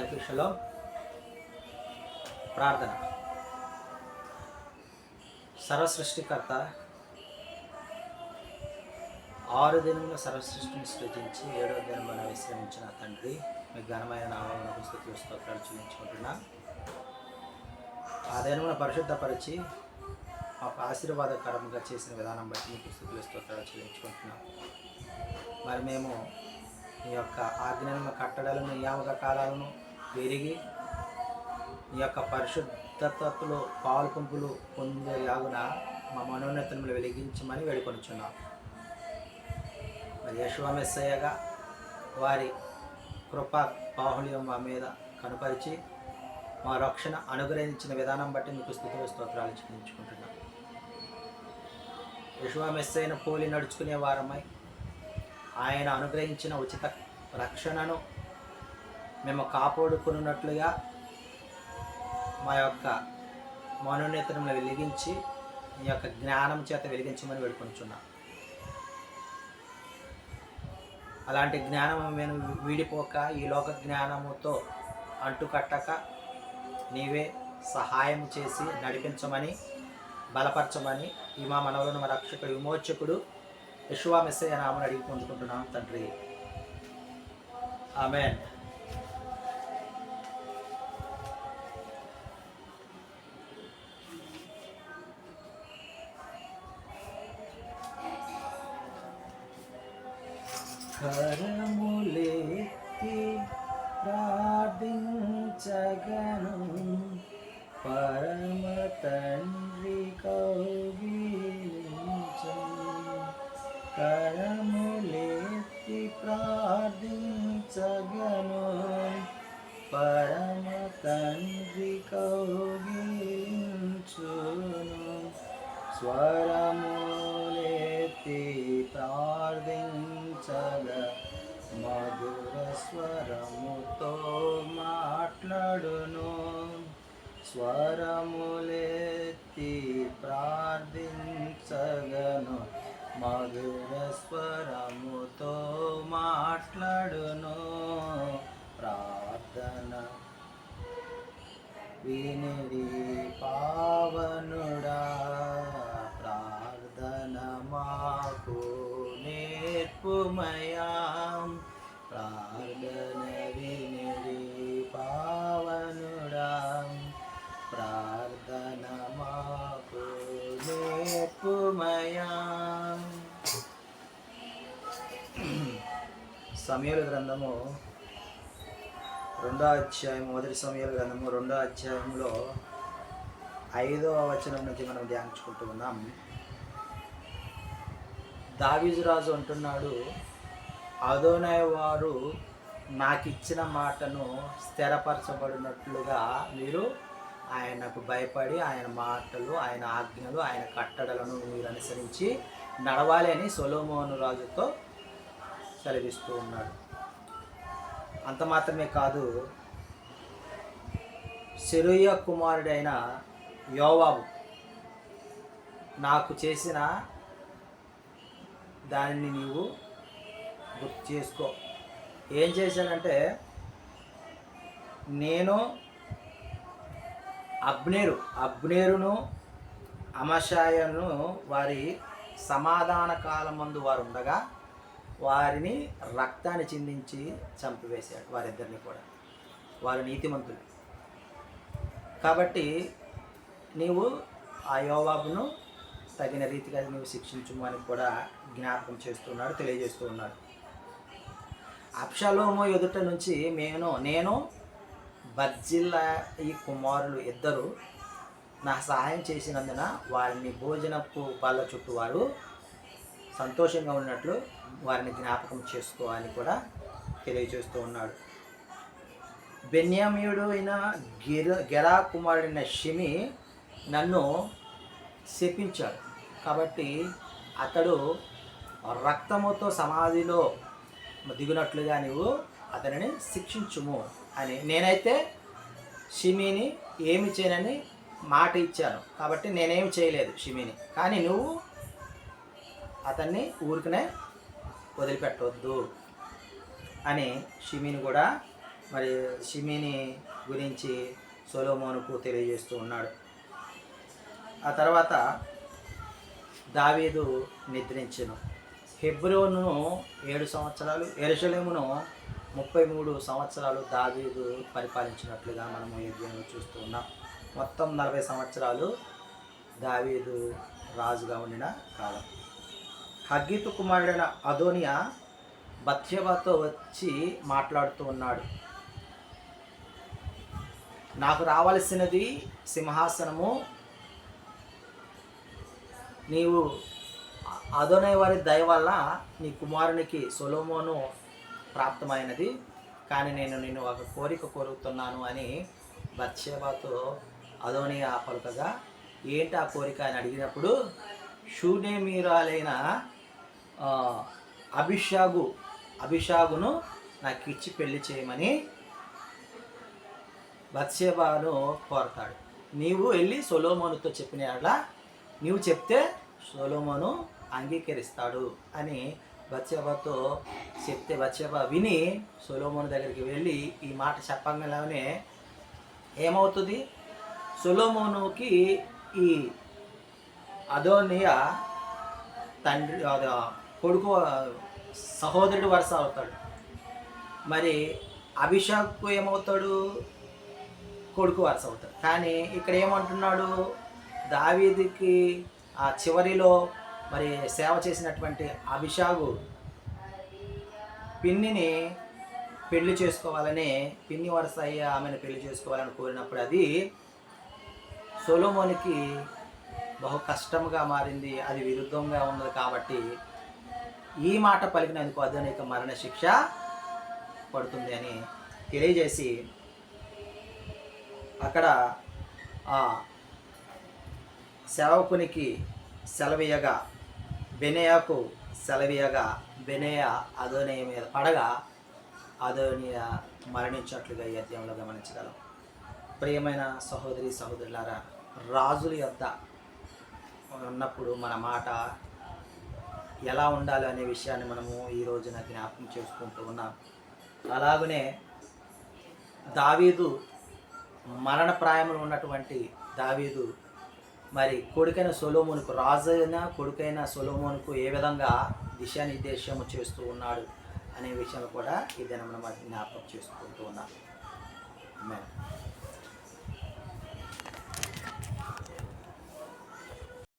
అందరికీ షలోం. ప్రార్థన. సర్వసృష్టికర్త 6 దినముల సర్వసృష్టిని సృజించి 7వ దినమున విశ్రమించిన తండ్రి, మీ ఘనమైన నామమునకు స్తుతి స్తోత్రాలు చెల్లించుకుంటున్నా. ఆ దినమున పరిశుద్ధపరిచి మాకు ఆశీర్వాదకరంగా చేసిన విధానం బట్టి మీకు స్తుతి స్తోత్రాలు చెల్లించుకుంటున్నాం. మరి మేము ఈ యొక్క ఆజ్ఞలను, కట్టడలను, నియామక కాలాలను పెరిగి ఈ యొక్క పరిశుద్ధతలో పాలు పంపులు పొందేలాగున మా మనోన్నతములు వెలిగించమని వేడుకొనుచున్నాం. మరి యేషువా మెస్సయ్యగా వారి కృపా బాహుళ్యం మా మీద కనుపరిచి మా రక్షణ అనుగ్రహించిన విధానం బట్టి మీకు స్తుతులు స్తోత్రాలు చెల్లించుకుంటున్నాం. యేషువా మెస్సయ్యను పోలి నడుచుకునే వారమై ఆయన అనుగ్రహించిన ఉచిత రక్షణను మేము కాపాడుకున్నట్లుగా మా యొక్క మనోన్నతములు వెలిగించి ఈ యొక్క జ్ఞానం చేత వెలిగించమని వేడుకొంటున్నాం. అలాంటి జ్ఞానం మేము వీడిపోక ఈ లోక జ్ఞానముతో అంటుకట్టక నీవే సహాయం చేసి నడిపించమని, బలపరచమని ఈ మా మనవలను మా రక్షకుడు, విమోచకుడు యేషువా మెస్సయ్య నామమున అడిగి పొందుకుంటున్నాం తండ్రి. ఆమేన్. కరములెత్తి ప్రార్థించగను, పరమ తండ్రి కౌగిలించును. కరములెత్తి ప్రార్థించగను, పరమ తండ్రి కౌగిలించును. స్వరములెత్తి ప్రార్థించగ మధుర స్వరముతో మాట్లాడును. స్వరములెత్తి ప్రార్థించగను, మధుర స్వరముతో మాట్లాడును. ప్రార్థన వినిడి పావనుడా, ప్రార్థన మాకు నేర్పుమయా. ప్రార్థన వినిడి పావనుడా, ప్రార్థన మాకు నేర్పుమయా. సమూయేలు గ్రంథము 2వ అధ్యాయం, మొదటి సమూయేలు గ్రంథము 2వ అధ్యాయంలో 5వ వచనం నుంచి మనం ధ్యానించుకుంటూ ఉన్నాం. దావీదు రాజు అంటున్నాడు, అదోనై వారు నాకు ఇచ్చిన మాటను స్థిరపరచబడినట్లుగా మీరు ఆయనకు భయపడి ఆయన మాటలు, ఆయన ఆజ్ఞలు, ఆయన కట్టడలను మీరు అనుసరించి నడవాలి అని సొలొమోను రాజుతో సెలవిస్తూ ఉన్నాడు. అంత మాత్రమే కాదు, సెరూయా కుమారుడైన యోవాబు నాకు చేసిన దానిని నీవు గుర్తు చేసుకో. ఏం చేశానంటే, నేను అబ్నేరును అమషాయను వారి సమాధాన కాలమందు వారు ఉండగా వారిని రక్తాన్ని చిందించి చంపివేశాడు. వారిద్దరిని కూడా. వారు నీతిమంతులు కాబట్టి నీవు ఆ యోవాబును తగిన రీతిగా నీవు శిక్షించుమని కూడా జ్ఞాపకం చేస్తున్నాడు, తెలియజేస్తూ ఉన్నాడు. అబ్షాలోము ఎదుట నుంచి నేను బర్జిల్లా ఈ కుమారులు ఇద్దరు నా సహాయం చేసినందున వారిని భోజనపు బల్ల చుట్టూ వారు సంతోషంగా ఉన్నట్లు వారిని జ్ఞాపకం చేసుకో అని కూడా తెలియజేస్తూ ఉన్నాడు. బెన్యామీయుడు అయిన గెరా కుమారుడైన షిమి నన్ను శపించాడు కాబట్టి అతడు రక్తముతో సమాధిలో దిగునట్లుగా నీవు అతనిని శిక్షించుము అని. నేనైతే షిమిని ఏమి చేయనని మాట ఇచ్చాను కాబట్టి నేనేమి చేయలేదు షిమిని. కానీ నువ్వు అతన్ని ఊరికనే వదిలిపెట్టవద్దు అని షిమిని కూడా మరి షిమీని గురించి సొలొమోనుకు తెలియజేస్తూ ఉన్నాడు. ఆ తర్వాత దావీదు నిద్రించెను. హెబ్రోనును 7 సంవత్సరాలు, యెరూషలేమును 33 సంవత్సరాలు దావీదు పరిపాలించినట్లుగా మనము ఈ అధ్యాయంలో చూస్తూ ఉన్నాం. మొత్తం 40 సంవత్సరాలు దావీదు రాజుగా ఉండిన కాలం. హగ్గీతు కుమారుడైన అదోనియా బత్షెబతో వచ్చి మాట్లాడుతూ ఉన్నాడు. నాకు రావలసినది సింహాసనము, నీవు అదోనై వారి దయ వల్ల నీ కుమారునికి సొలొమోను ప్రాప్తమైనది, కానీ నేను నిన్ను ఒక కోరిక కోరుతున్నాను అని బత్షెబతో అదోనియా పలుకగా, ఏంటి ఆ కోరిక అని అడిగినప్పుడు, షూనేమీరాలైన అభిషాగును నాకు ఇచ్చి పెళ్లి చేయమని బత్షెబను కోరతాడు. నీవు వెళ్ళి సొలొమోనుతో చెప్పిన యెడల నీవు చెప్తే సొలొమోను అంగీకరిస్తాడు అని బత్షెబతో చెప్తే, బత్షెబ విని సొలొమోను దగ్గరికి వెళ్ళి ఈ మాట చెప్పగానే ఏమవుతుంది, సొలొమోనుకి ఈ అదోనియా తండ్రి కొడుకు సహోదరుడు వరుస అవుతాడు. మరి అభిషాకు ఏమవుతాడు, కొడుకు వరుస అవుతాడు. కానీ ఇక్కడ ఏమంటున్నాడు, దావీదుకి ఆ చివరిలో మరి సేవ చేసినటువంటి అభిషాగు పిన్నిని పెళ్లి చేసుకోవాలని, పిన్ని వరుస అయ్యి ఆమెను పెళ్లి చేసుకోవాలని కోరినప్పుడు అది సొలొమోనుకి బహు కష్టంగా మారింది. అది విరుద్ధంగా ఉన్నది కాబట్టి ఈ మాట పలికినందుకు అదోనీకి మరణ శిక్ష పడుతుంది అని తెలియజేసి అక్కడ ఆ సేవకునికి సెలవీయగా, బెనయాకు సెలవీయగా, బెనయా అదోనియా మీద పడగా అదోనియా మరణించినట్లుగా ఈ అధ్యాయంలో గమనించగలం. ప్రియమైన సహోదరి సహోదరులారా, రాజుల యొద్ద ఉన్నప్పుడు మన మాట ఎలా ఉండాలి అనే విషయాన్ని మనము ఈ రోజున జ్ఞాపకం చేసుకుంటూ ఉన్నాం. అలాగనే దావీదు మరణప్రాయంలో ఉన్నటువంటి దావీదు మరి కొడుకైన సొలొమోనుకు, రాజు అయిన కొడుకైన సొలొమోనుకు ఏ విధంగా దిశానిర్దేశము చేస్తూ ఉన్నాడు అనే విషయాన్ని కూడా ఈ దినం మనం జ్ఞాపకం చేసుకుంటూ ఉన్నాం. ఆమేన్.